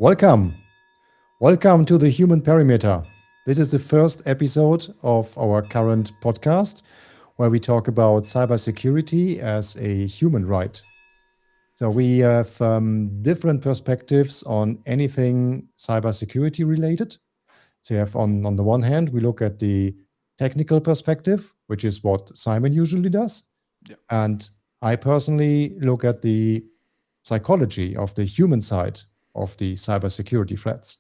Welcome. Welcome to the HumanPerimeter. This is the first episode of our current podcast where we talk about cybersecurity as a human right. So we have different perspectives on anything cybersecurity related. So you have on the one hand, we look at the technical perspective, which is what Simon usually does. Yeah. And I personally look at the psychology of the human side of the cybersecurity threats.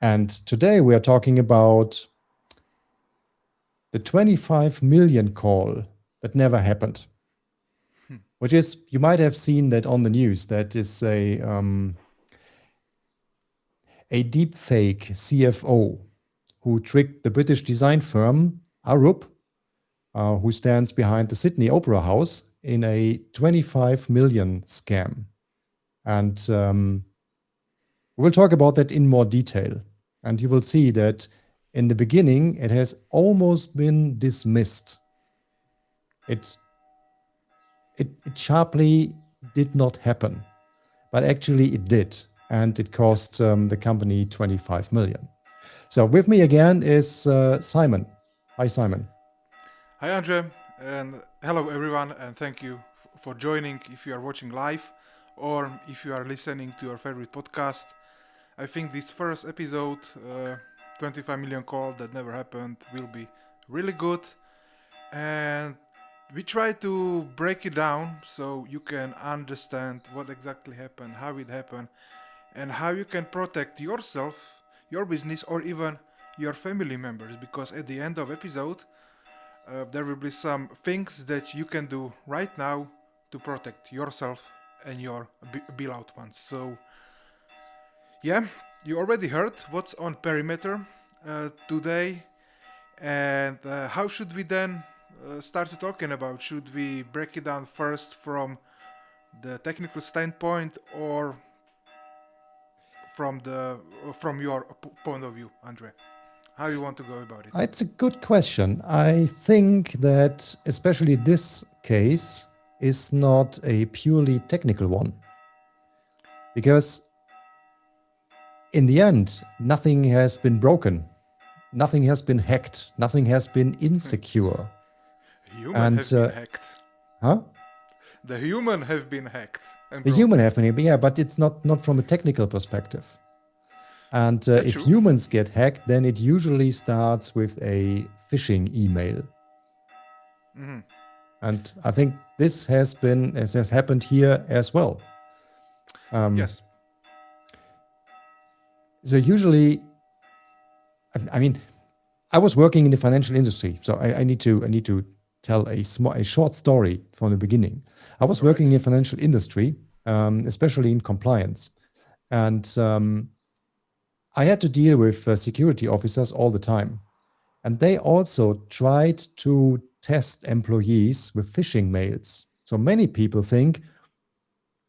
And today we are talking about the 25 million call that never happened, which is, you might have seen that on the news. That is a deepfake CFO who tricked the British design firm Arup, who stands behind the Sydney Opera House, in a 25 million scam. And we'll talk about that in more detail. And you will see that in the beginning, it has almost been dismissed. It sharply did not happen, but actually it did. And it cost the company 25 million. So with me again is Simon. Hi, Simon. Hi, André, and hello, everyone, and thank you for joining if you are watching live or if you are listening to your favorite podcast. I think this first episode, 25 million call that never happened, will be really good. And we try to break it down so you can understand what exactly happened, how it happened, and how you can protect yourself, your business, or even your family members. Because at the end of episode, there will be some things that you can do right now to protect yourself and your beloved ones. So, yeah, you already heard what's on perimeter today, and how should we then start talking about? Should we break it down first from the technical standpoint or from your point of view, Andre? How you want to go about it? It's a good question. I think that especially this case is not a purely technical one, because in the end, nothing has been broken, nothing has been hacked, nothing has been insecure. Human have been hacked. Huh? The human have been hacked. And The human have been, yeah, but it's not from a technical perspective. And if true. humans get hacked, then it usually starts with a phishing email. Mhm. And I think this has happened here as well. Yes. So usually, I mean, I was working in the financial industry, so I need to tell a short story from the beginning. I was working in the financial industry, especially in compliance, and I had to deal with security officers all the time, and they also tried to test employees with phishing mails. So many people think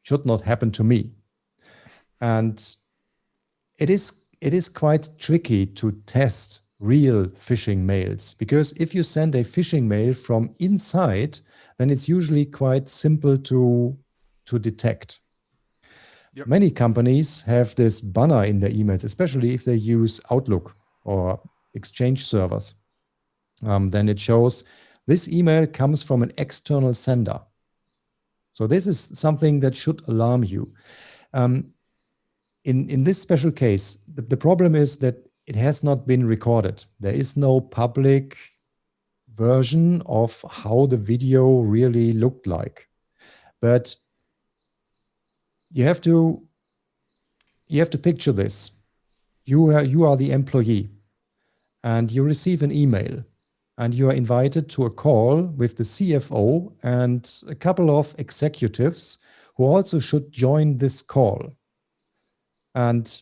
should not happen to me, and it is quite tricky to test real phishing mails, because if you send a phishing mail from inside, then it's usually quite simple to detect. Yep. Many companies have this banner in their emails, especially if they use Outlook or Exchange servers. Then it shows this email comes from an external sender. So this is something that should alarm you. In this special case, the problem is that it has not been recorded. There is no public version of how the video really looked like. But you have to picture this. You are the employee, and you receive an email, and you are invited to a call with the CFO and a couple of executives who also should join this call. And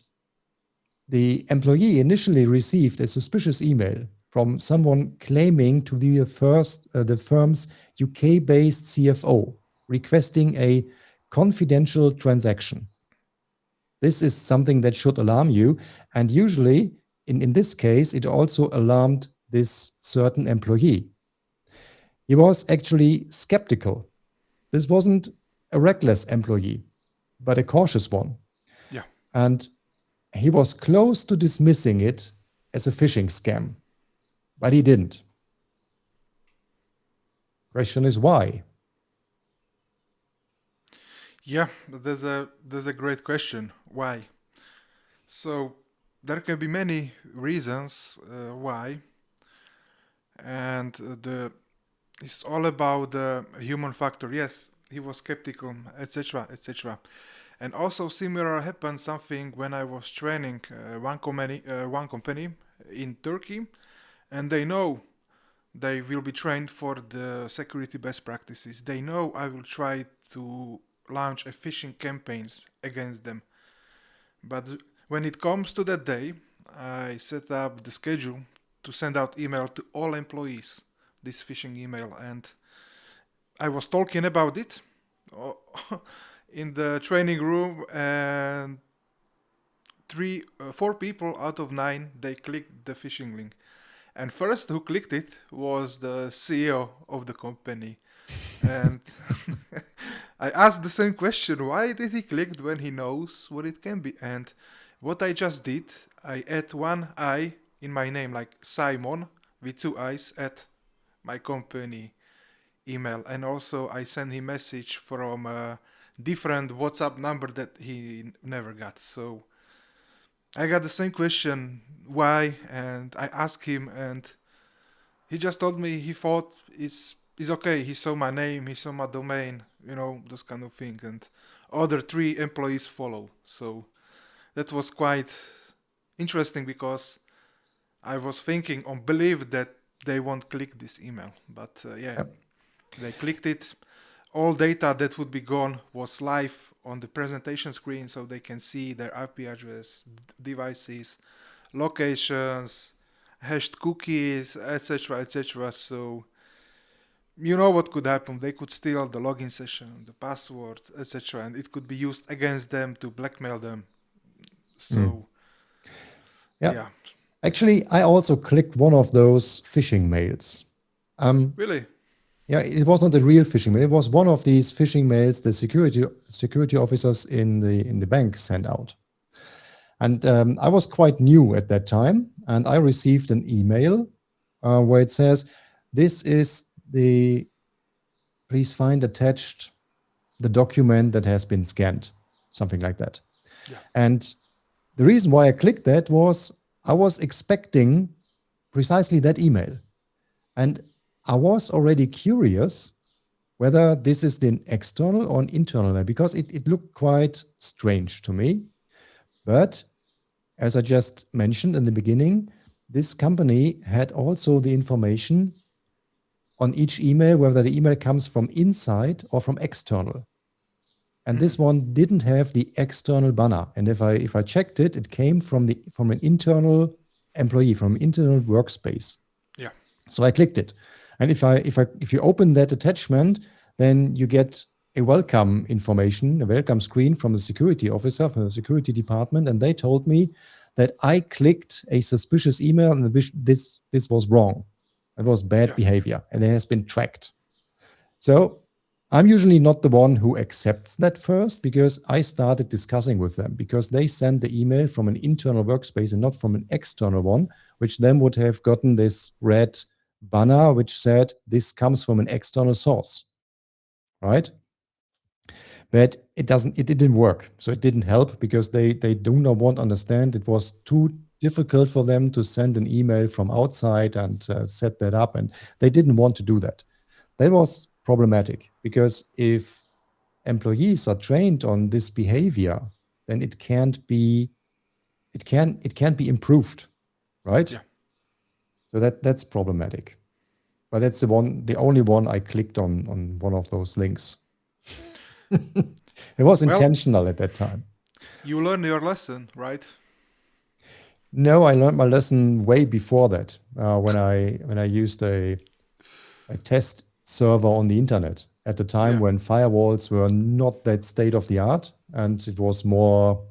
the employee initially received a suspicious email from someone claiming to be the firm's UK-based CFO, requesting a confidential transaction. This is something that should alarm you. And usually, in this case, it also alarmed this certain employee. He was actually skeptical. This wasn't a reckless employee, but a cautious one. Yeah. And he was close to dismissing it as a phishing scam, but he didn't. Question is why? Yeah, there's a great question. Why? So there can be many reasons why, and it's all about the human factor. Yes, he was skeptical, etc., etc. And also similar happened something when I was training one company in Turkey, and they know they will be trained for the security best practices. They know I will try to launch a phishing campaigns against them. But when it comes to that day, I set up the schedule to send out email to all employees, this phishing email, and I was talking about it in the training room, and four people out of nine they clicked the phishing link. And first who clicked it was the CEO of the company. And I asked the same question, why did he click when he knows what it can be? And what I just did, I add one I in my name, like Simon with two eyes at my company email. And also I send him message from a different WhatsApp number that he never got. So I got the same question, why? And I asked him, and he just told me he thought it's okay. He saw my name, he saw my domain, those kind of things, and other three employees follow. So that was quite interesting because I was thinking or believed that they won't click this email, but yeah, Yep. they clicked it. All data that would be gone was live on the presentation screen, so they can see their IP address, devices, locations, hashed cookies, etc., etc. So you know what could happen. They could steal the login session, the password, etc., and it could be used against them to blackmail them. Mm. So Yeah. yeah, Actually, I also clicked one of those phishing mails. really, Yeah, it was not a real phishing mail. It was one of these phishing mails the security officers in the bank sent out. And I was quite new at that time, and I received an email where it says, "This is the please find attached the document that has been scanned," something like that. yeah, And the reason why I clicked that was I was expecting precisely that email. And I was already curious whether this is an external or an internal mail, because it looked quite strange to me. But as I just mentioned in the beginning, this company had also the information on each email, whether the email comes from inside or from external. And this one didn't have the external banner. And if I checked it, it came from an internal employee, from internal workspace. yeah, So I clicked it. And if you open that attachment, then you get a welcome information, a welcome screen from the security officer, from the security department, and they told me that I clicked a suspicious email and this was wrong. It was bad yeah, behavior, and it has been tracked. So I'm usually not the one who accepts that first, because I started discussing with them, because they sent the email from an internal workspace and not from an external one, which then would have gotten this red banner which said this comes from an external source, right? But it didn't work. So it didn't help, because they do not want to understand. It was too difficult for them to send an email from outside and set that up, and they didn't want to do that. That was problematic, because if employees are trained on this behavior, then it can't be improved, right? yeah. So that's problematic. But that's the only one I clicked on one of those links. It was Well, intentional at that time. you learn your lesson, right? No, I learned my lesson way before that, when I used a test server on the internet at the time, Yeah, when firewalls were not that state of the art, and it was more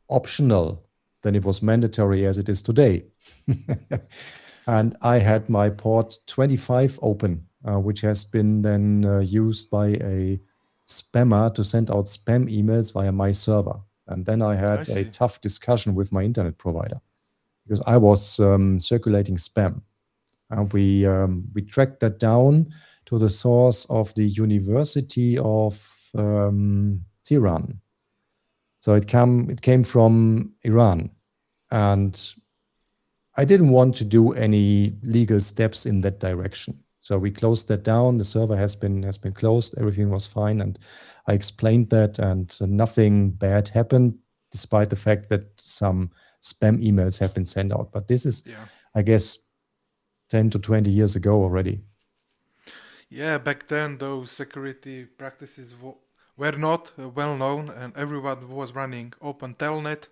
optional than it was mandatory as it is today. And I yeah, had my port 25 open, which has been then used by a spammer to send out spam emails via my server. And then I I had a see. tough discussion with my internet provider because I was circulating spam. And we tracked that down to the source of the University of Tehran. So it came from Iran, and I didn't want to do any legal steps in that direction. So we closed that down. The server has been closed. Everything was fine, and I explained that, and nothing bad happened, despite the fact that some spam emails have been sent out. But this is, Yeah. I guess, 10 to 20 years ago already. Yeah, back then those security practices were not well known, and everyone was running open telnet,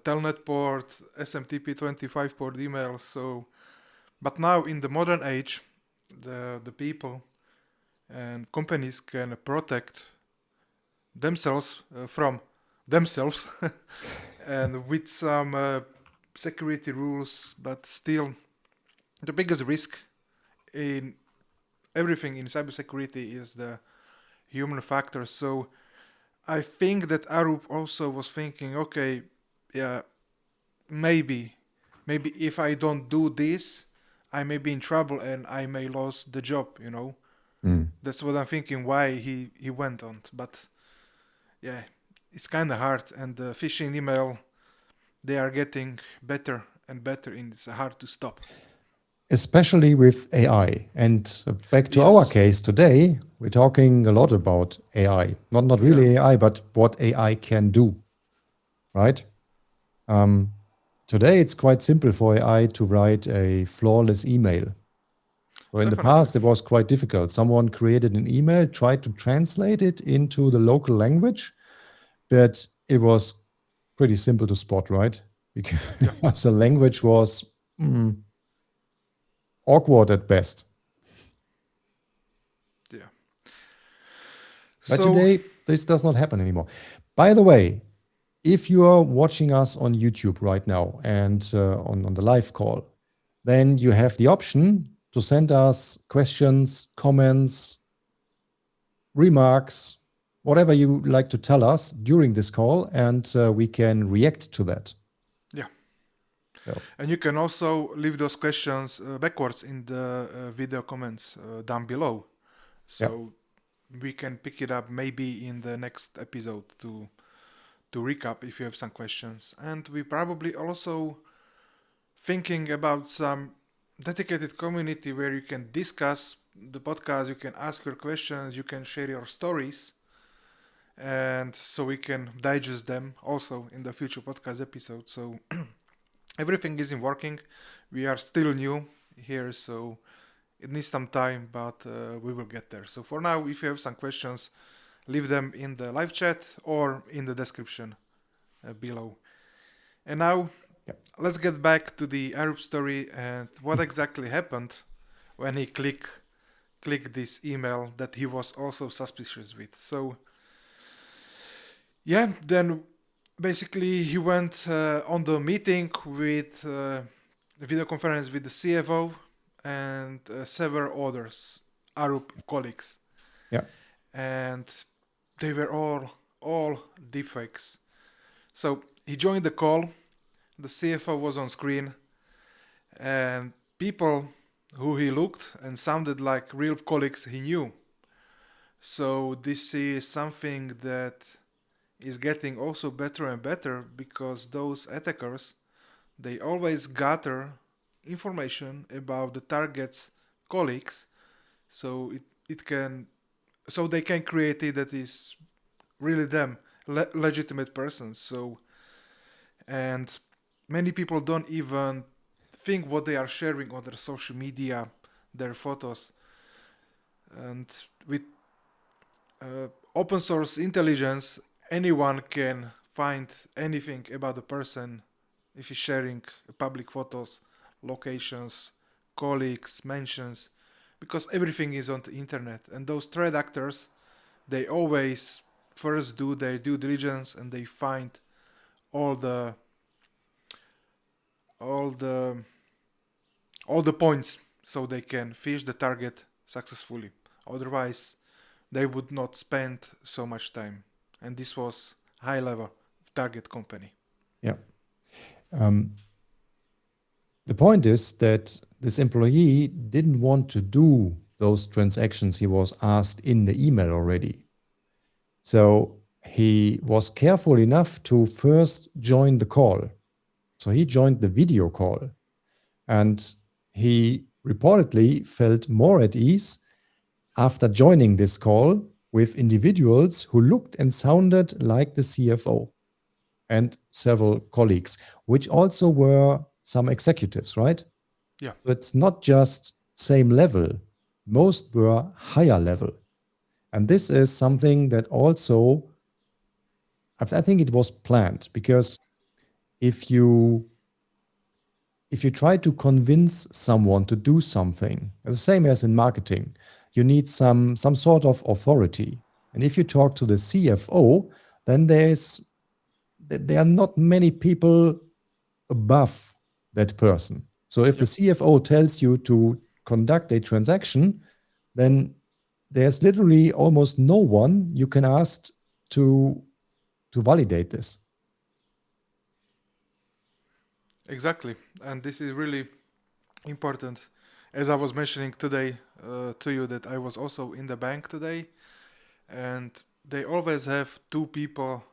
telnet port, SMTP25 port email. So, but now in the modern age, the people and companies can protect themselves from themselves, and with some security rules. But still, the biggest risk in everything in cybersecurity is the human factor. So I think that Arup also was thinking, okay, yeah, maybe, maybe if I don't do this, I may be in trouble and I may lose the job. Mm. That's what I'm thinking. Why he went on, but yeah, it's kind of hard. And the phishing email, they are getting better and better, and it's hard to stop. Especially with AI. And back to our Yes. case today, we're talking a lot about AI. Not Yeah. really AI, but what AI can do, right? Um, Today, it's quite simple for AI to write a flawless email. So in the Definitely. past, it was quite difficult. Someone created an email, tried to translate it into the local language, but it was pretty simple to spot, right? Yeah. Because the language was awkward at best. Yeah. But So today, this does not happen anymore. By the way, if you are watching us on YouTube right now and on the live call, then you have the option to send us questions, comments, remarks, whatever you like to tell us during this call, and we can react to that. yeah. So, And you can also leave those questions backwards in the video comments down below. yeah. So we can pick it up maybe in the next episode to recap if you have some questions. And we probably also thinking about some dedicated community where you can discuss the podcast, you can ask your questions, you can share your stories, and so we can digest them also in the future podcast episodes. So everything isn't working. We are still new here, so it needs some time, but we will get there. So for now, if you have some questions, leave them in the live chat or in the description below. And now, Yeah. let's get back to the Arab story and what exactly happened when he clicked this email that he was also suspicious with. So yeah, then basically he went on the meeting with video conference with the CFO and several others Arab colleagues, Yeah. and they were all deepfakes. So he joined the call. The CFO was on screen, and people who he looked and sounded like real colleagues he knew. So this is something that is getting also better and better because those attackers, they always gather information about the target's colleagues, so it can so they can create it that is really them, legitimate persons. So, and many people don't even think what they are sharing on their social media, their photos, and with open source intelligence, anyone can find anything about the person if he's sharing public photos, locations, colleagues, mentions, because everything is on the internet. And those threat actors, they always first do their due diligence and they find all the all the all the points so they can fish the target successfully. Otherwise, they would not spend so much time. And this was high level target company. Yeah. The point is that this employee didn't want to do those transactions he was asked in the email already. So he was careful enough to first join the call. So he joined the video call, and he reportedly felt more at ease after joining this call with individuals who looked and sounded like the CFO and several colleagues, which also were some executives, right? Yeah, So it's not just same level, most were higher level. And this is something that also, I think it was planned, because if you try to convince someone to do something, the same as in marketing, you need some sort of authority. And if you talk to the CFO, then there are not many people above that person. So if the CFO tells you to conduct a transaction, then there's literally almost no one you can ask to validate this. exactly. And this is really important. As I was mentioning today to you, that I was also in the bank today, and they always have two people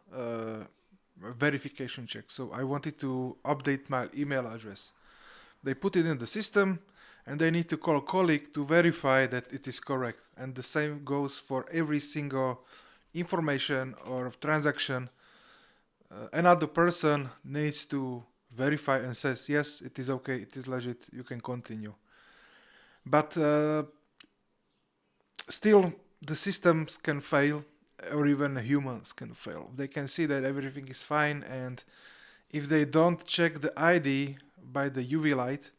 verification check. So I wanted to update my email address. They put it in the system, and they need to call a colleague to verify that it is correct. And the same goes for every single information or transaction. Another person needs to verify and says, yes, it is okay, it is legit, you can continue. But still, the systems can fail, or even humans can fail. They can see that everything is fine, and if they don't check the ID by the UV light,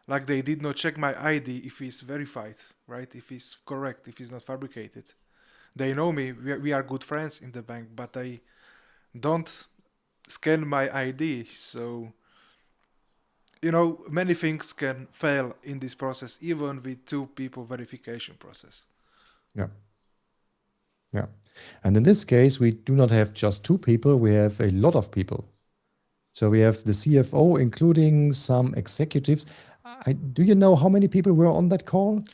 like they did not check my ID if it's verified, right? If it's correct, if it's not fabricated. They know me, we are good friends in the bank, but they don't scan my ID. So, many things can fail in this process, even with two people verification process. Yeah. Yeah. And in this case, we do not have just two people, we have a lot of people. So we have the CFO, including some executives. Do you know how many people were on that call?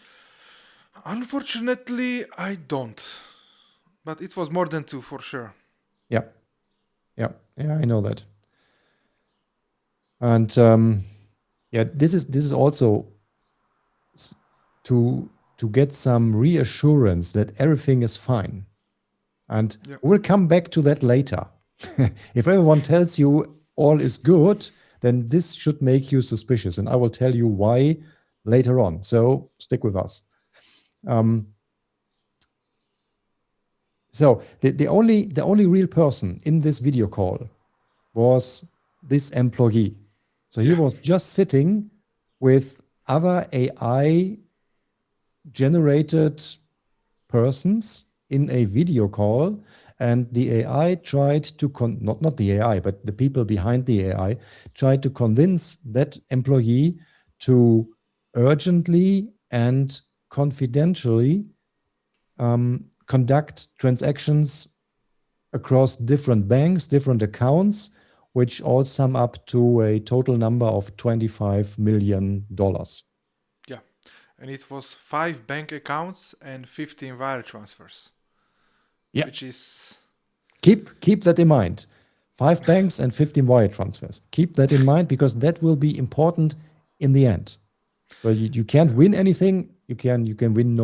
Unfortunately, I don't. But it was more than two for sure. Yeah. Yeah. Yeah, I know that. And yeah, this is also to get some reassurance that everything is fine. And we'll come back to that later. If everyone tells you all is good, then this should make you suspicious. And I will tell you why later on. So stick with us. So the only real person in this video call was this employee. So he was just sitting with other AI generated persons in a video call, and the AI tried to not the AI, but the people behind the AI tried to convince that employee to urgently and confidentially conduct transactions across different banks, different accounts, which all sum up to a total number of $25 million. Yeah. And it was 5 bank accounts and 15 wire transfers. Yeah. Which is... Keep that in mind. 5 banks and 15 wire transfers. Keep that in mind, because that will be important in the end. But you can't win anything. You can win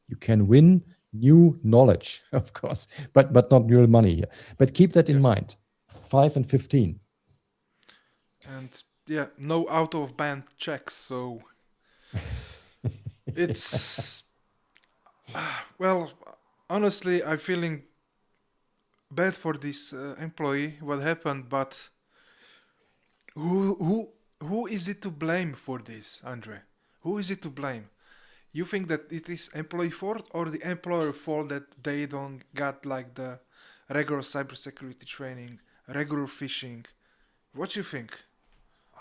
you can win new knowledge, of course, but not real money here. But keep that in mind. 5 and 15. And yeah, no out of band checks, so it's well, honestly, I'm feeling bad for this employee what happened, but who is it to blame for this, André? Who is it to blame? You think that it is employee fault or the employer fault that they don't got like the regular cybersecurity training, regular phishing? What do you think?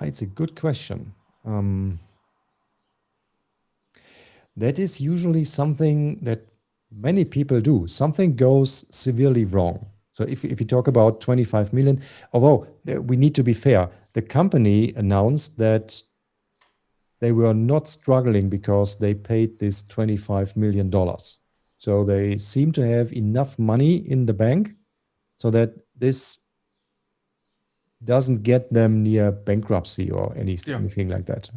It's a good question. That is usually something that many people do. Something goes severely wrong. So if you talk about 25 million, although we need to be fair, the company announced that they were not struggling because they paid this $25 million. So they seem to have enough money in the bank so that this doesn't get them near bankruptcy or Yeah. anything like that.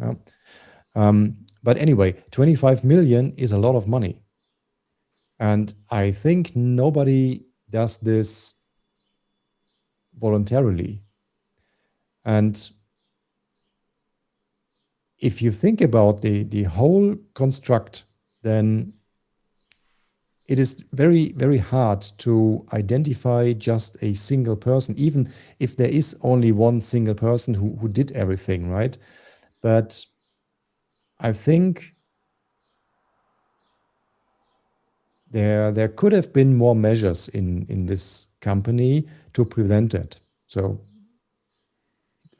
But anyway, 25 million is a lot of money. And I think nobody does this voluntarily. And if you think about the whole construct, then it is very, very hard to identify just a single person, even if there is only one single person who did everything, right? But I think there could have been more measures in this company to prevent it. So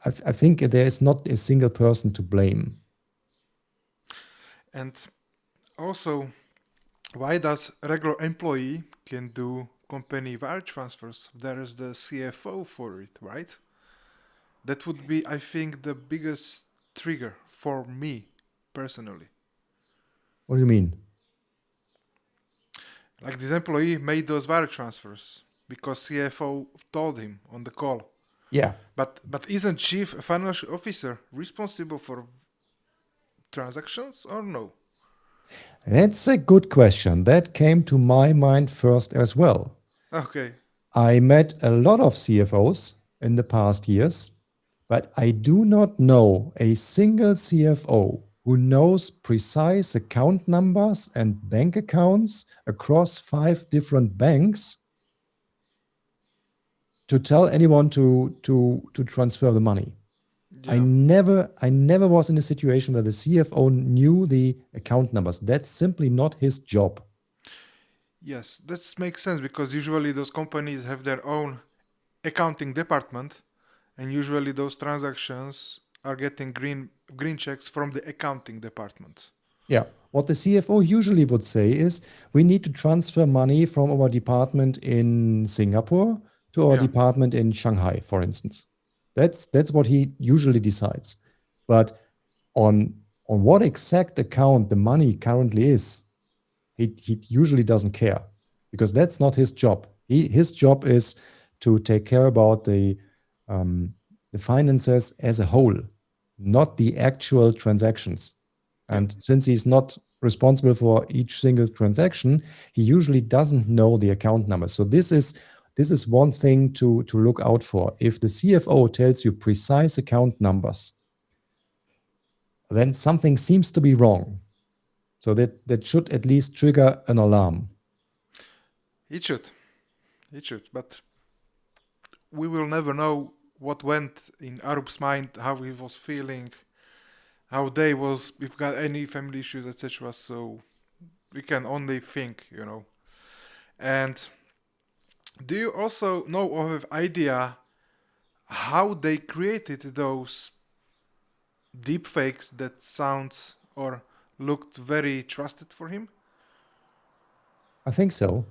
I think there is not a single person to blame. And also, why does regular employee can do company wire transfers? There is the CFO for it, right? That would be, I think, the biggest trigger for me personally. What do you mean? Like this employee made those wire transfers because CFO told him on the call. Yeah, But isn't chief financial officer responsible for transactions or no? that's a good question. That came to my mind first as well. Okay. I met a lot of CFOs in the past years, but I do not know a single CFO who knows precise account numbers and bank accounts across 5 different banks to tell anyone to transfer the money. I Yeah. never was in a situation where the CFO knew the account numbers. That's simply not his job. Yes, that makes sense because usually those companies have their own accounting department, and usually those transactions are getting green checks from the accounting department. Yeah. What the CFO usually would say is, we need to transfer money from our department in Singapore to our Yeah. department in Shanghai, for instance. That's what he usually decides. But on what exact account the money currently is, he usually doesn't care, because that's not his job. His job is to take care about the finances as a whole, not the actual transactions. Yeah. And since he's not responsible for each single transaction, he usually doesn't know the account number. So this is one thing to look out for. If the CFO tells you precise account numbers, then something seems to be wrong. So that should at least trigger an alarm. It should. It should. But we will never know what went in Arup's mind, how he was feeling, how they was, if got any family issues, etc. So we can only think. And do you also know or have idea how they created those deepfakes that sounds or looked very trusted for him? I think so.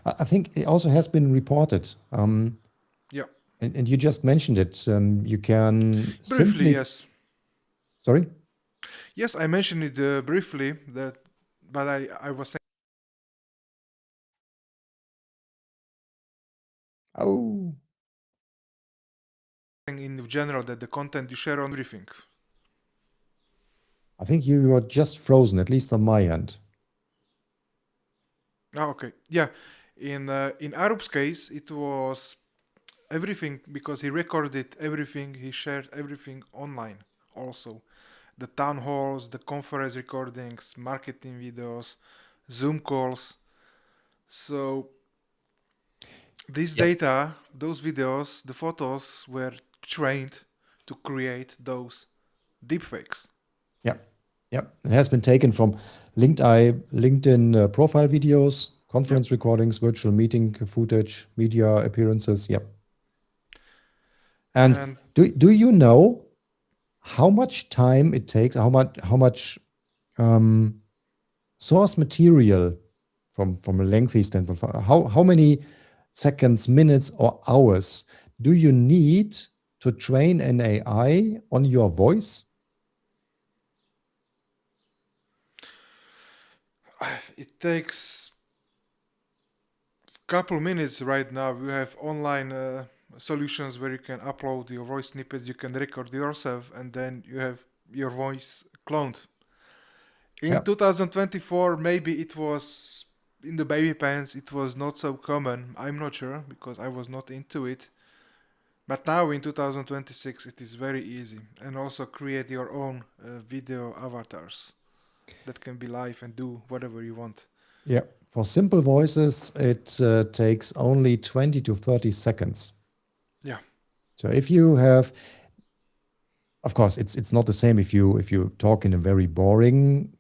I think it also has been reported. Yeah. And you just mentioned it. You can Briefly, simply. yes. Sorry? Yes, I mentioned it briefly, but I was Oh, saying in general that the content you share on everything. I think you were just frozen, at least on my end. Oh, okay. Yeah. In Arup's case, it was everything because he recorded everything, he shared everything online also. The town halls, the conference recordings, marketing videos, Zoom calls. So this Yep. data, those videos, the photos were trained to create those deepfakes. Yep. Yep. It has been taken from LinkedIn profile videos, Yep. conference recordings, virtual meeting footage, media appearances. Yep. And And do you know how much time it takes, how much source material from a lengthy standpoint, how many seconds, minutes, or hours do you need to train an AI on your voice? It takes a couple minutes right now. You have online solutions where you can upload your voice snippets, you can record yourself, and then you have your voice cloned. In Yeah. 2024, maybe it was in the baby pants, it was not so common. I'm not sure because I was not into it. But now in 2026, it is very easy. And also create your own video avatars that can be live and do whatever you want. Yeah. For simple voices, it takes only 20 to 30 seconds. Yeah. So if you have, of course, it's not the same if you talk in a very boring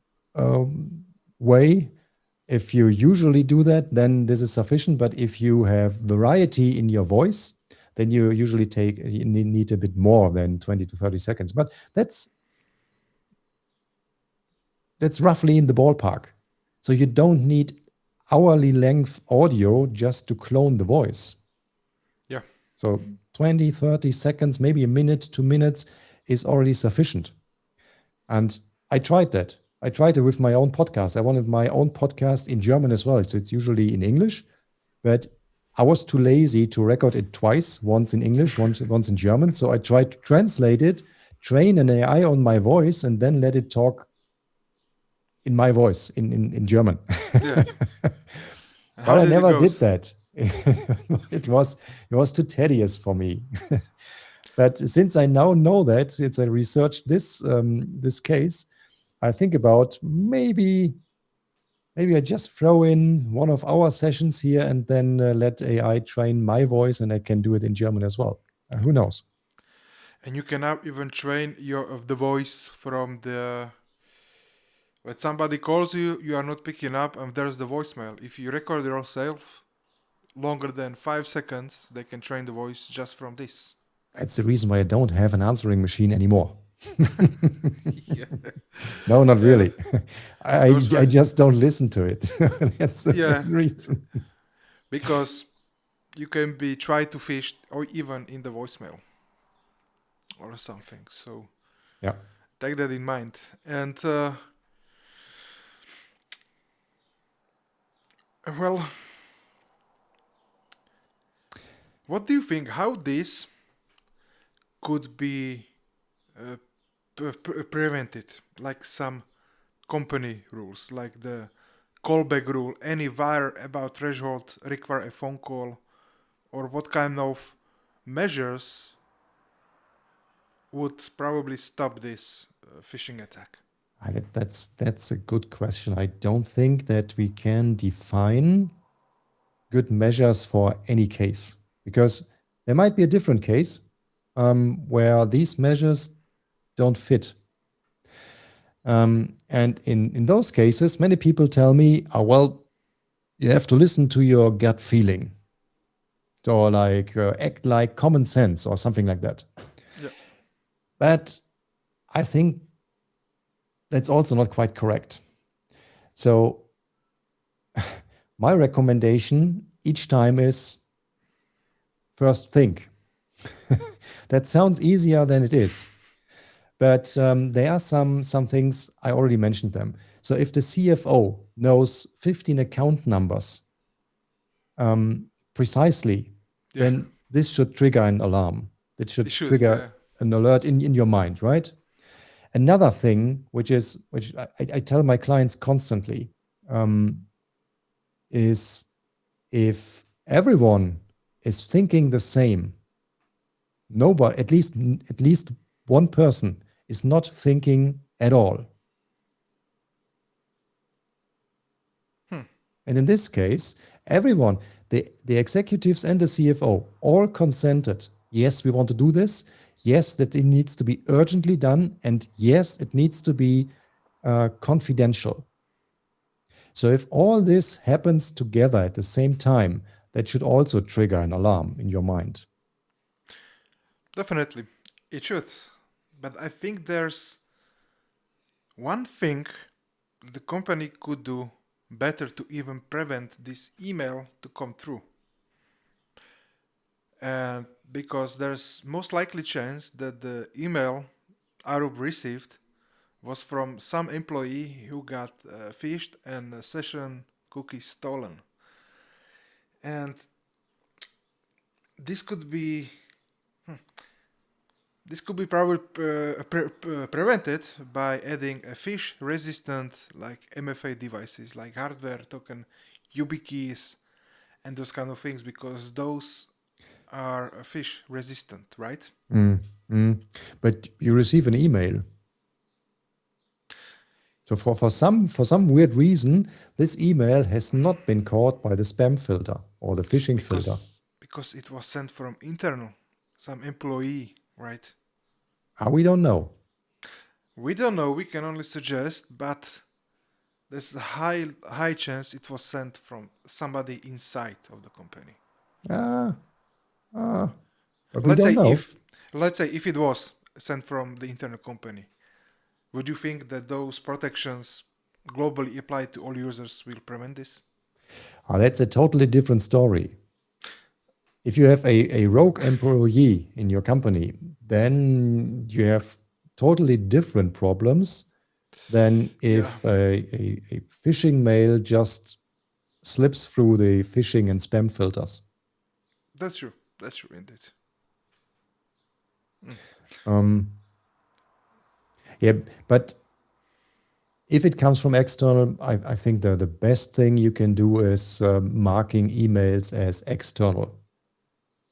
way. If you usually do that, then this is sufficient. But if you have variety in your voice, then you usually need a bit more than 20 to 30 seconds. But that's roughly in the ballpark. So you don't need hourly length audio just to clone the voice. Yeah. So 20, 30 seconds, maybe a minute, 2 minutes is already sufficient. And I tried that. I tried it with my own podcast. I wanted my own podcast in German as well. So it's usually in English, but I was too lazy to record it twice, once in English, once in German. So I tried to translate it, train an AI on my voice, and then let it talk in my voice in German. Yeah. But How I did it never go? did that. It was too tedious for me. But since I now know that, since I researched this case, I think about maybe I just throw in one of our sessions here and then let AI train my voice, and I can do it in German as well. Who knows? And you can now even train the voice from the when somebody calls you, you are not picking up, and there's the voicemail. If you record yourself longer than 5 seconds, they can train the voice just from this. That's the reason why I don't have an answering machine anymore. Yeah. No, not Yeah. really. I just don't listen to it. That's the Yeah. main reason. Because you can be try to fish or even in the voicemail or something. So Yeah. take that in mind. And well, what do you think? How this could be uh, prevented? Like some company rules, like the callback rule. Any wire about threshold require a phone call, or what kind of measures would probably stop this phishing attack? That's a good question. I don't think that we can define good measures for any case, because there might be a different case where these measures don't fit. And in those cases, many people tell me, oh, well, you have to listen to your gut feeling, or like act like common sense or something like that. Yeah. But I think that's also not quite correct. So my recommendation each time is first think. That sounds easier than it is. But there are some things, I already mentioned them. So if the CFO knows 15 account numbers precisely, Yeah. then this should trigger an alarm. It should It should. trigger Yeah. an alert in your mind, right? Another thing, which I tell my clients constantly, is if everyone is thinking the same, nobody, at least one person is not thinking at all. And in this case, everyone, the executives and the CFO, all consented. Yes, we want to do this. Yes, that it needs to be urgently done. And yes, it needs to be confidential. So if all this happens together at the same time, that should also trigger an alarm in your mind. Definitely. It should. But I think there's one thing the company could do better to even prevent this email to come through. and because there's most likely chance that the email Arup received was from some employee who got phished and the session cookie stolen. And this could be this could be probably prevented by adding a phish-resistant like MFA devices, like hardware token, YubiKeys, and those kind of things, because those are phish-resistant, right? Mm, mm. But you receive an email. So for some weird reason, this email has not been caught by the spam filter or the phishing filter. Because it was sent from internal, some employee, right? We don't know. We don't know. We can only suggest, but there's a high chance it was sent from somebody inside of the company. Ah, but we Let's don't say know. if it was sent from the internal company, would you think that those protections globally applied to all users will prevent this? That's a totally different story. If you have a rogue employee in your company, then you have totally different problems than if a phishing mail just slips through the phishing and spam filters. That's true. That's true indeed. Yeah, but if it comes from external, I think the best thing you can do is marking emails as external.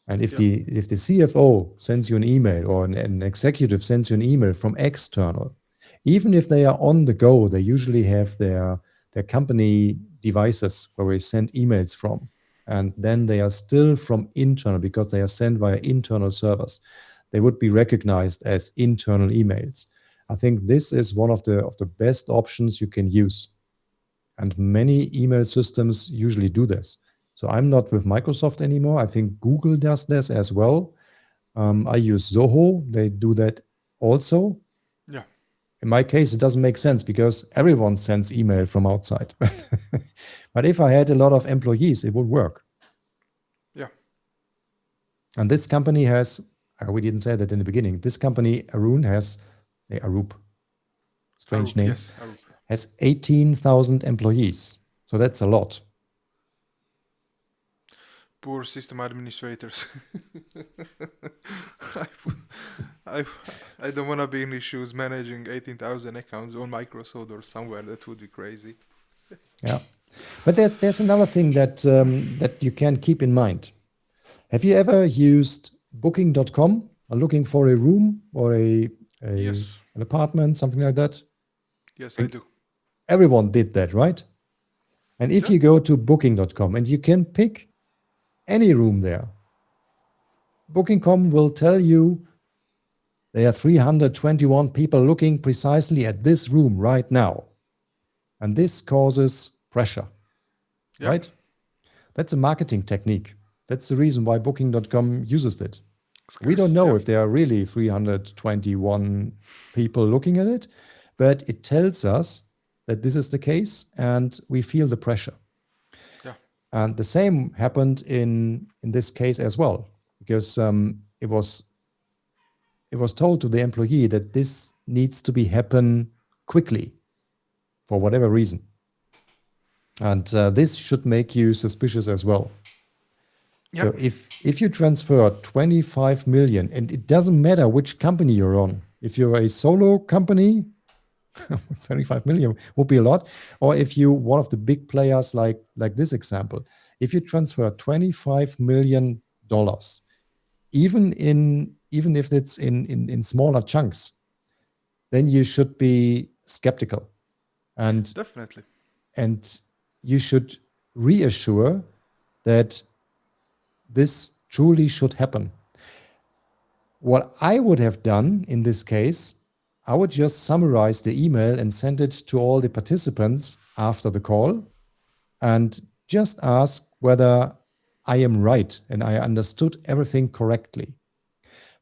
And if the CFO sends you an email or an executive sends you an email from external, even if they are on the go, they usually have their company devices where we send emails from. And then they are still from internal because they are sent via internal servers. They would be recognized as internal emails. I think this is one of the best options you can use. And many email systems usually do this. So I'm not with Microsoft anymore. I think Google does this as well. I use Zoho. They do that also. Yeah. In my case, it doesn't make sense because everyone sends email from outside. But if I had a lot of employees, it would work. Yeah. And this company has, we didn't say that in the beginning, this company, Arup, strange Arup, name, yes, Arup. has 18,000 employees. So that's a lot. Poor system administrators. I don't want to be in issues managing 18,000 accounts on Microsoft or somewhere. That would be crazy. Yeah. But there's another thing that that you can keep in mind. Have you ever used booking.com or looking for a room or Yes. an apartment, something like that? Yes, I do. Everyone did that, right? And if Yeah. you go to booking.com and you can pick any room there, booking.com will tell you there are 321 people looking precisely at this room right now. And this causes pressure, Yeah. right? That's a marketing technique. That's the reason why booking.com uses it. We don't know if there are really 321 people looking at it, but it tells us that this is the case and we feel the pressure. Yeah. And the same happened in this case as well, because it was told to the employee that this needs to be happen quickly for whatever reason. And this should make you suspicious as well. Yeah. So if you transfer 25 million, and it doesn't matter which company you're on, if you're a solo company, 25 million would be a lot. Or if you one of the big players like this example, if you transfer $25 million, even if it's in smaller chunks, then you should be skeptical. And Definitely. and you should reassure that this truly should happen. What I would have done in this case, I would just summarize the email and send it to all the participants after the call and just ask whether I am right and I understood everything correctly.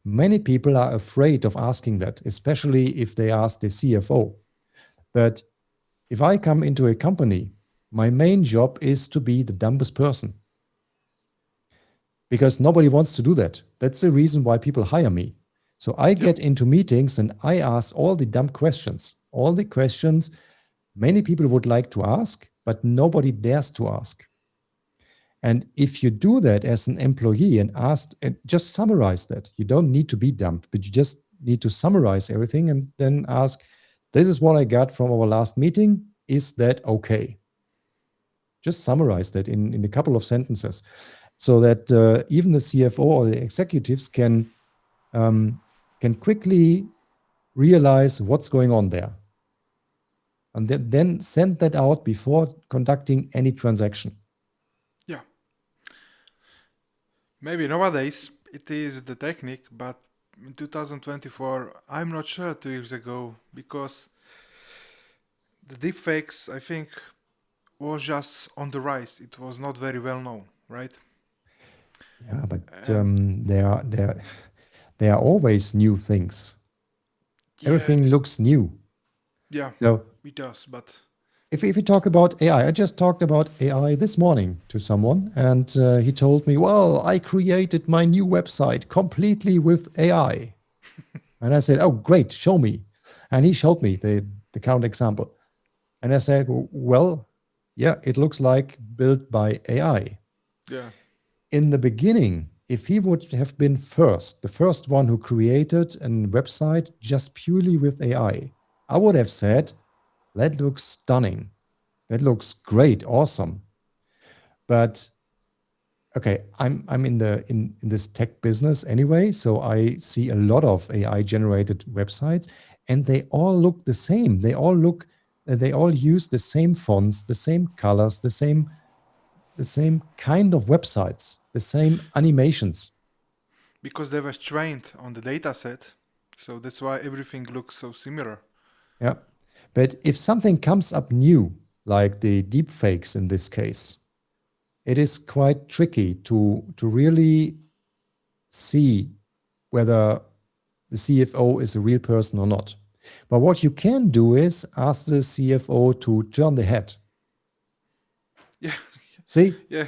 Many people are afraid of asking that, especially if they ask the CFO. But if I come into a company, my main job is to be the dumbest person. because nobody wants to do that. That's the reason why people hire me. So I Yep. get into meetings and I ask all the dumb questions, all the questions many people would like to ask, but nobody dares to ask. And if you do that as an employee and ask and just summarize that, you don't need to be dumb, but you just need to summarize everything and then ask, this is what I got from our last meeting. Is that okay? Just summarize that in a couple of sentences so that even the CFO or the executives can quickly realize what's going on there. And then send that out before conducting any transaction. Yeah. Maybe nowadays it is the technique, but in 2024, I'm not sure 2 years ago, because the deepfakes, I think, was just on the rise. It was not very well known, right? Yeah, but And there are always new things. yeah, Everything looks new. yeah, So it does. But if we talk about AI, I just talked about AI this morning to someone, and he told me, well, I created my new website completely with AI. And I said, oh, great, show me. And he showed me the current example. And I said, well, yeah, it looks like built by AI. yeah, In the beginning, if he would have been the first one who created a website just purely with AI, I would have said, that looks stunning. That looks great, awesome. But okay, I'm in this tech business anyway, so I see a lot of AI generated websites, and they all look the same. They all use the same fonts, the same colors, the same kind of websites, the same animations. because they were trained on the data set, so that's why everything looks so similar. Yeah. But if something comes up new, like the deepfakes in this case, it is quite tricky to really see whether the CFO is a real person or not. But what you can do is ask the CFO to turn the head. Yeah, See, yeah.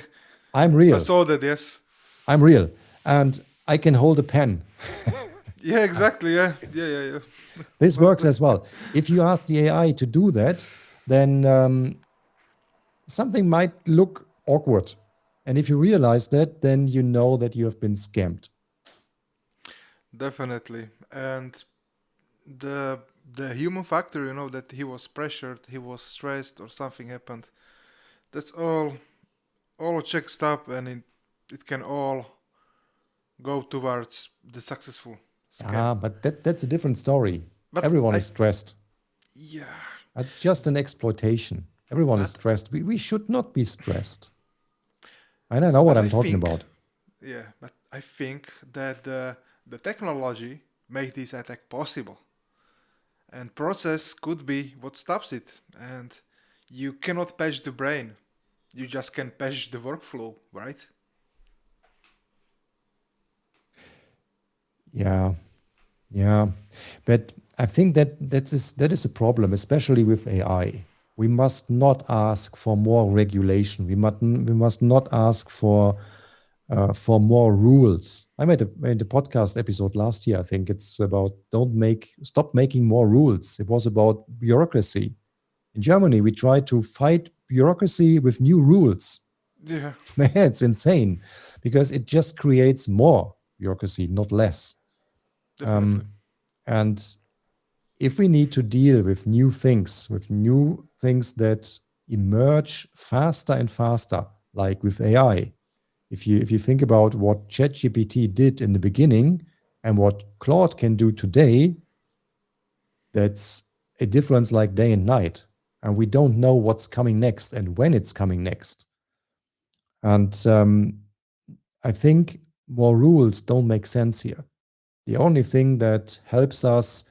I'm I real. saw that. Yes. I'm real. And I can hold a pen. Yeah, exactly. Yeah, yeah, yeah, yeah. This But works as well. If you ask the AI to do that, then something might look awkward. And if you realize that, then you know that you have been scammed. definitely. And the the human factor, that he was pressured, he was stressed, or something happened. That's all checked up, and it can all go towards the successful scam. Ah, but that's a different story. But Everyone is stressed. yeah, That's just an exploitation. Everyone is but stressed. We should not be stressed. And I know what I I'm talking think, about. yeah, but I think that the technology made this attack possible, and process could be what stops it. And you cannot patch the brain, you just can patch the workflow, right? Yeah, yeah. But I think that is a problem, especially with AI. We must not ask for more regulation. We must not ask for more rules. I made a podcast episode last year. I think it's about stop making more rules. It was about bureaucracy. In Germany, we try to fight bureaucracy with new rules. Yeah, It's insane because it just creates more bureaucracy, not less. definitely. And if we need to deal with new things that emerge faster and faster, like with AI, if you think about what ChatGPT did in the beginning and what Claude can do today, that's a difference like day and night. And we don't know what's coming next and when it's coming next. And I think more rules don't make sense here. The only thing that helps us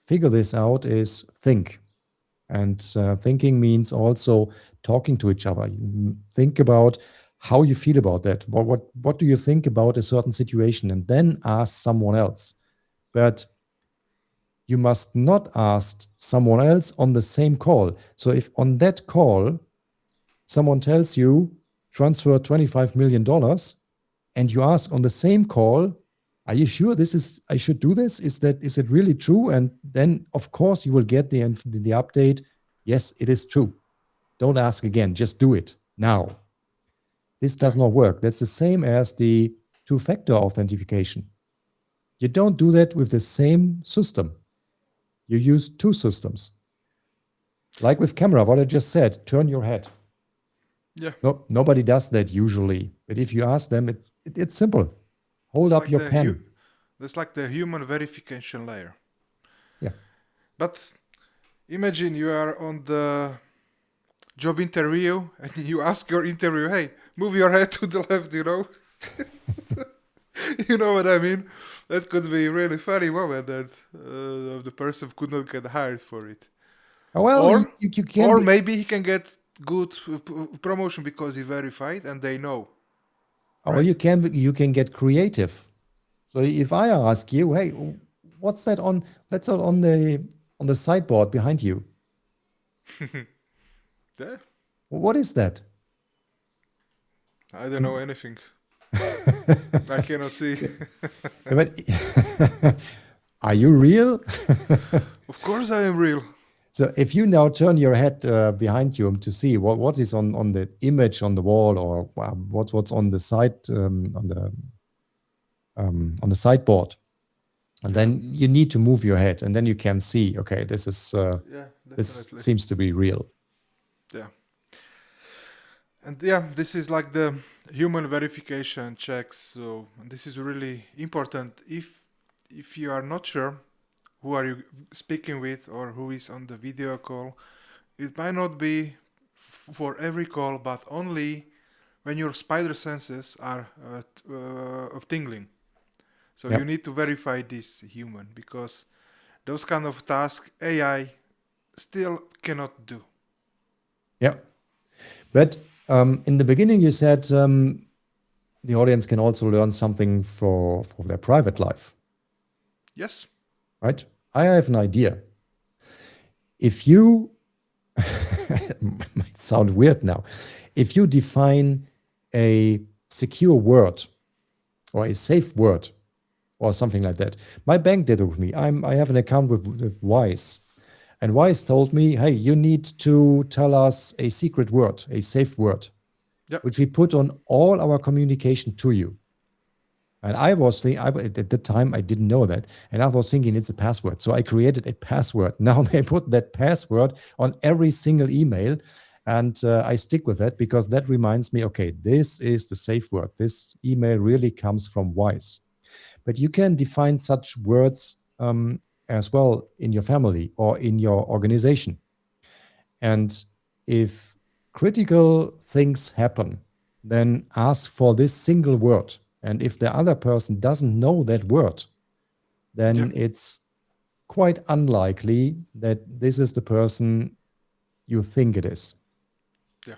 figure this out is think. And thinking means also talking to each other. Think about how you feel about that. What do you think about a certain situation? And then ask someone else. But you must not ask someone else on the same call. So if on that call, someone tells you transfer $25 million, and you ask on the same call, are you sure I should do this? Is it really true? And then of course you will get the update. Yes, it is true. Don't ask again, just do it now. This does not work. That's the same as the two-factor authentication. You don't do that with the same system. You use two systems. Like with camera, what I just said, turn your head. Yeah. No, nobody does that usually. But if you ask them, it's simple. Hold up your pen. That's like the human verification layer. Yeah. But imagine you are on the job interview and you ask your interview, hey, move your head to the left, you know? You know what I mean? That could be a really funny moment that the person could not get hired for it. Well, or you can or be, maybe he can get good promotion because he verified and they know. or Right? you can get creative. So if I ask you, hey, what's that on? That's on the sideboard behind you. Yeah. What is that? I don't know anything. I cannot see. But are you real? Of course I am real. So if you now turn your head behind you to see what is on the image on the wall, or what's on the side on the sideboard, and then you need to move your head, and then you can see, okay, this is Yeah, this definitely. seems to be real. Yeah. And yeah, this is like the human verification checks. So this is really important. If you are not sure who are you speaking with or who is on the video call, it might not be for every call, but only when your spider senses are of tingling. So Yep. you need to verify this human, because those kind of tasks AI still cannot do. Yeah. But in the beginning, you said the audience can also learn something for their private life, Yes. right? I have an idea. If you, it might sound weird now, if you define a secure word or a safe word or something like that, my bank did it with me. I have an account with Wise. And Wise told me, hey, you need to tell us a secret word, a safe word, Yep. which we put on all our communication to you. And I was thinking, at the time, I didn't know that. And I was thinking it's a password. So I created a password. Now they put that password on every single email. And I stick with that because that reminds me, okay, this is the safe word. This email really comes from Wise. But you can define such words as well in your family or in your organization. And if critical things happen, then ask for this single word. And if the other person doesn't know that word, then it's quite unlikely that this is the person you think it is. Yeah.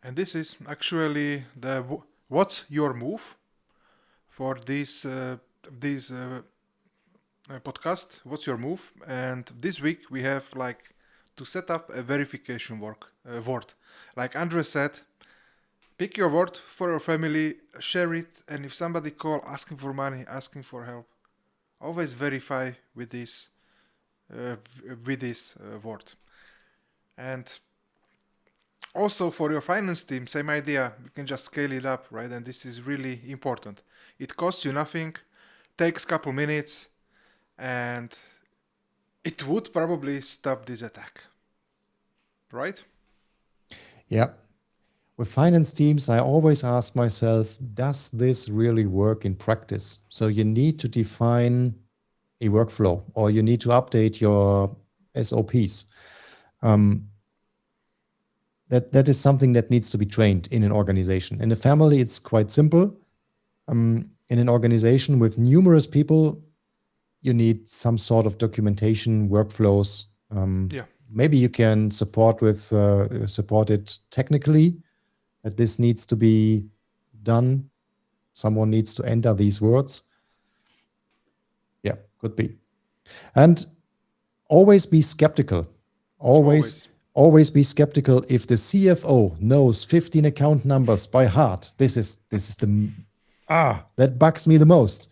And this is actually the what's your move for this podcast. What's your move? And this week we have like to set up a verification word. Like André said, pick your word for your family, share it, and if somebody call asking for money, asking for help, always verify with this word. And also for your finance team, same idea. You can just scale it up, right? And this is really important. It costs you nothing, takes a couple minutes, and it would probably stop this attack, right? Yeah. With finance teams, I always ask myself, does this really work in practice? So you need to define a workflow, or you need to update your SOPs. That is something that needs to be trained in an organization. In a family, it's quite simple. In an organization with numerous people, you need some sort of documentation, workflows. Maybe you can support it technically, that this needs to be done. Someone needs to enter these words. Yeah, could be. And always be skeptical. Always Always be skeptical if the CFO knows 15 account numbers by heart. This is that bugs me the most.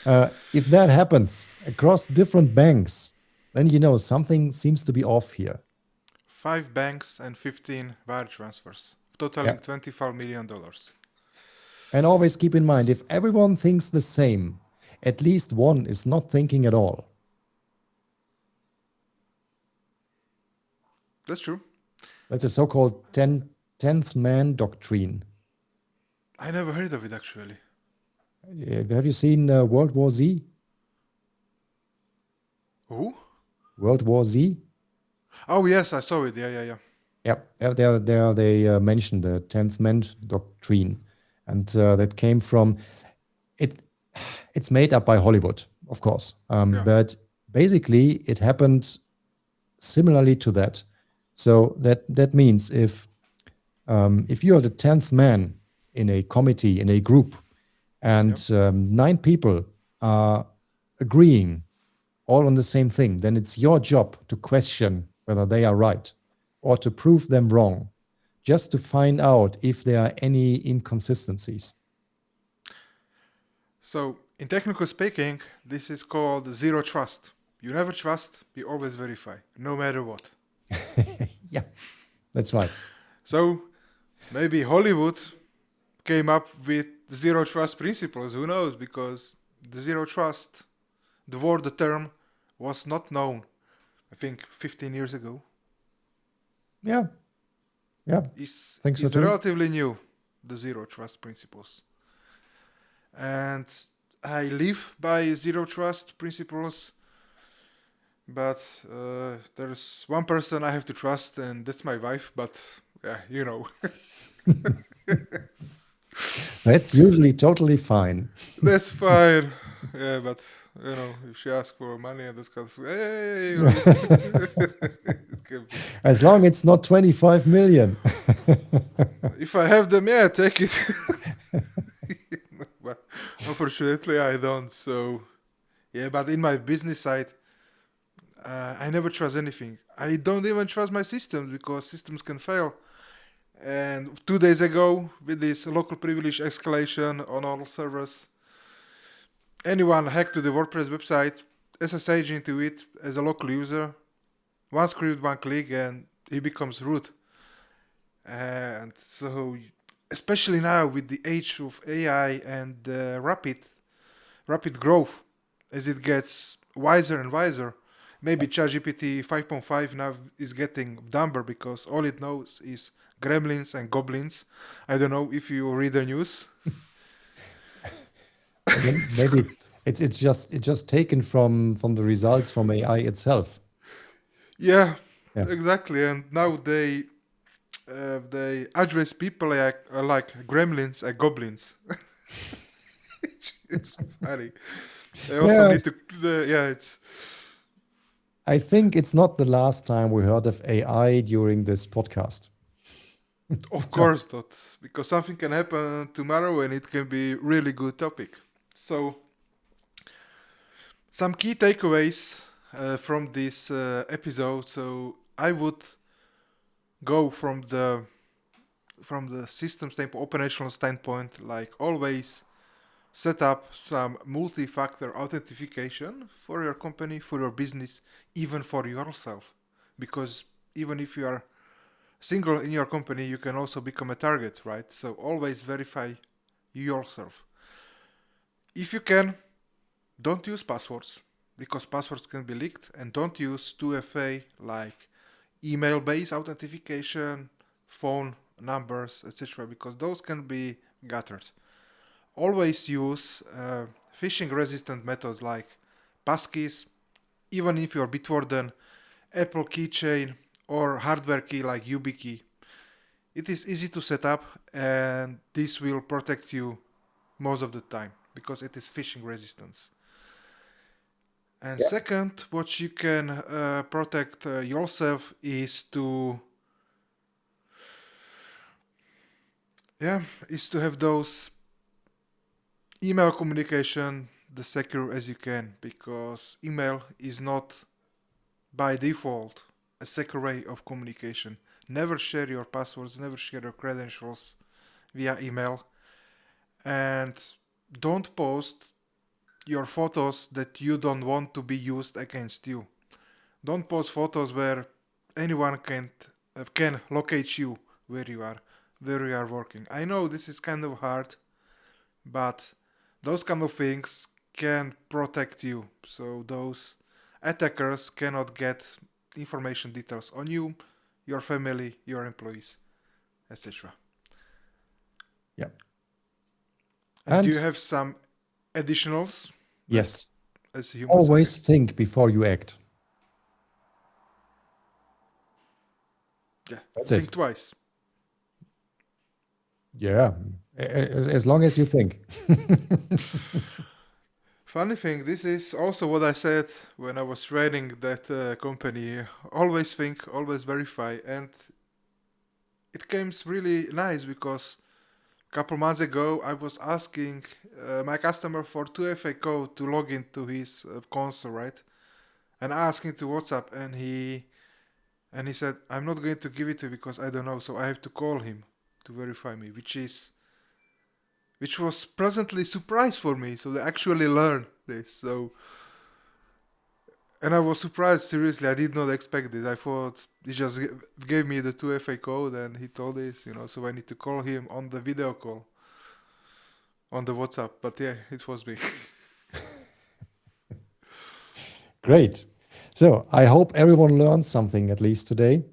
If that happens across different banks, then something seems to be off here. 5 banks and 15 wire transfers, totaling $25 million. And always keep in mind, if everyone thinks the same, at least one is not thinking at all. That's true. That's a so-called 10th man doctrine. I never heard of it, actually. Have you seen World War Z? Who? World War Z? Oh, yes, I saw it. Yeah. Yeah, they mentioned the 10th man doctrine. And that came from it. It's made up by Hollywood, of course. But basically, it happened similarly to that. So that means if you are the 10th man in a committee, in a group, and 9 people are agreeing all on the same thing, then it's your job to question whether they are right or to prove them wrong, just to find out if there are any inconsistencies. So, in technical speaking, this is called zero trust. You never trust, you always verify, no matter what. Yeah, that's right. So, maybe Hollywood came up with zero trust principles, who knows, because the zero trust, the term, was not known, I think, 15 years ago. Yeah. It's too. Relatively new, the zero trust principles. And I live by zero trust principles, but there's one person I have to trust, and that's my wife, but yeah, That's usually totally fine. That's fine. Yeah, but if she asks for money and this kind of hey, as long it's not 25 million. If I have them, yeah, take it. But unfortunately, I don't. So yeah, but in my business side, I never trust anything. I don't even trust my systems because systems can fail. And 2 days ago, with this local privilege escalation on all servers, anyone hacked to the WordPress website, SSH into it as a local user, one script, one click, and he becomes root. And so, especially now with the age of AI and rapid growth, as it gets wiser and wiser, maybe ChatGPT 5.5 now is getting dumber because all it knows is gremlins and goblins. I don't know if you read the news. Maybe it's just taken from the results from AI itself. Yeah, exactly. And now they address people like gremlins and goblins. It's funny. They also need to. It's. I think it's not the last time we heard of AI during this podcast. Of course not, because something can happen tomorrow and it can be really good topic. So, some key takeaways from this episode. So I would go from the system standpoint, operational standpoint, like always, set up some multi-factor authentication for your company, for your business, even for yourself, because even if you are single in your company, you can also become a target, right? So always verify yourself. If you can, don't use passwords because passwords can be leaked, and don't use 2FA like email-based authentication, phone numbers, etc., because those can be guttered. Always use phishing-resistant methods like passkeys, even if you're Bitwarden, Apple keychain, or hardware key like YubiKey. It is easy to set up, and this will protect you most of the time because it is phishing resistance. And second, what you can protect yourself is to have those email communication the secure as you can, because email is not by default a secure way of communication. Never share your passwords, never share your credentials via email, and don't post your photos that you don't want to be used against you. Don't post photos where anyone can locate you where you are working. I know this is kind of hard, but those kind of things can protect you. So those attackers cannot get information details on you, your family, your employees, etc. Yeah. And do you have some additionals? Yes. As a human Always think before you act. Yeah. That's think it. twice. Yeah. As long as you think. Funny thing, this is also what I said when I was training that company. Always think, always verify. And it came really nice because a couple months ago I was asking my customer for 2FA code to log into his console, right? And asking to WhatsApp, and he said, I'm not going to give it to you because I don't know, so I have to call him to verify me, which was pleasantly surprise for me. So they actually learned this. So, and I was surprised, seriously. I did not expect this. I thought he just gave me the 2FA code and he told this, so I need to call him on the video call on the WhatsApp. But yeah, it was me. Great. So I hope everyone learned something at least today.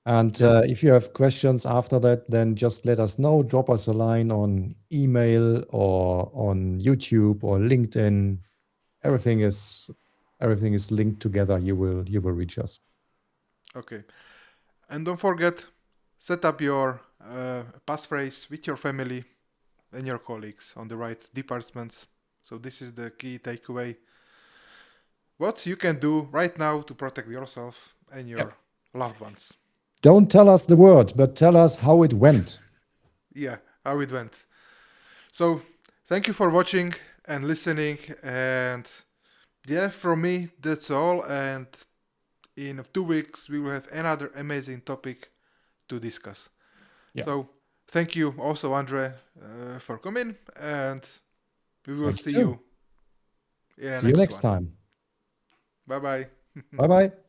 And if you have questions after that, then just let us know. Drop us a line on email or on YouTube or LinkedIn. Everything is linked together. You will reach us. Okay. And don't forget, set up your passphrase with your family and your colleagues on the right departments. So this is the key takeaway. What you can do right now to protect yourself and your loved ones. Don't tell us the word, but tell us how it went. Yeah, how it went. So thank you for watching and listening. And yeah, from me, that's all. And in 2 weeks, we will have another amazing topic to discuss. Yeah. So thank you also, André, for coming. And we will Thank see you. you in the See you next time. Bye-bye. Bye-bye.